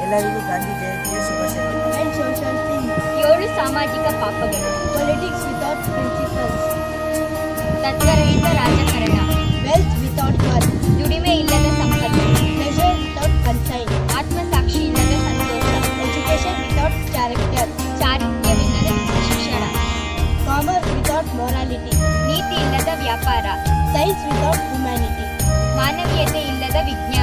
ಎಲ್ಲರಿಗೂ ಗಾಂಧಿ ಜಯಂತಿಯ ಶುಭಾಶಯಗಳು. And social things. 7 ಸಾಮಾಜಿಕ ಪಾಪಗಳು. Politics without principles. ತತ್ವರಹಿತ ರಾಜಕಾರಣ. Wealth without worth. ದುಡಿಮೆ ಇಲ್ಲದ ಸಂಪತ್ತು. Pleasure without concern. ಆತ್ಮಸಾಕ್ಷಿ ಇಲ್ಲದ ಸಂತೋಷ. Education without character. ಚಾರಿತ್ರ್ಯವಿಲ್ಲದ ಶಿಕ್ಷಣ. Commerce without morality. ನೀತಿ ಇಲ್ಲದ ವ್ಯಾಪಾರ. Science without humanity. ಮಾನವೀಯತೆ ಇಲ್ಲದ ವಿಜ್ಞಾನ.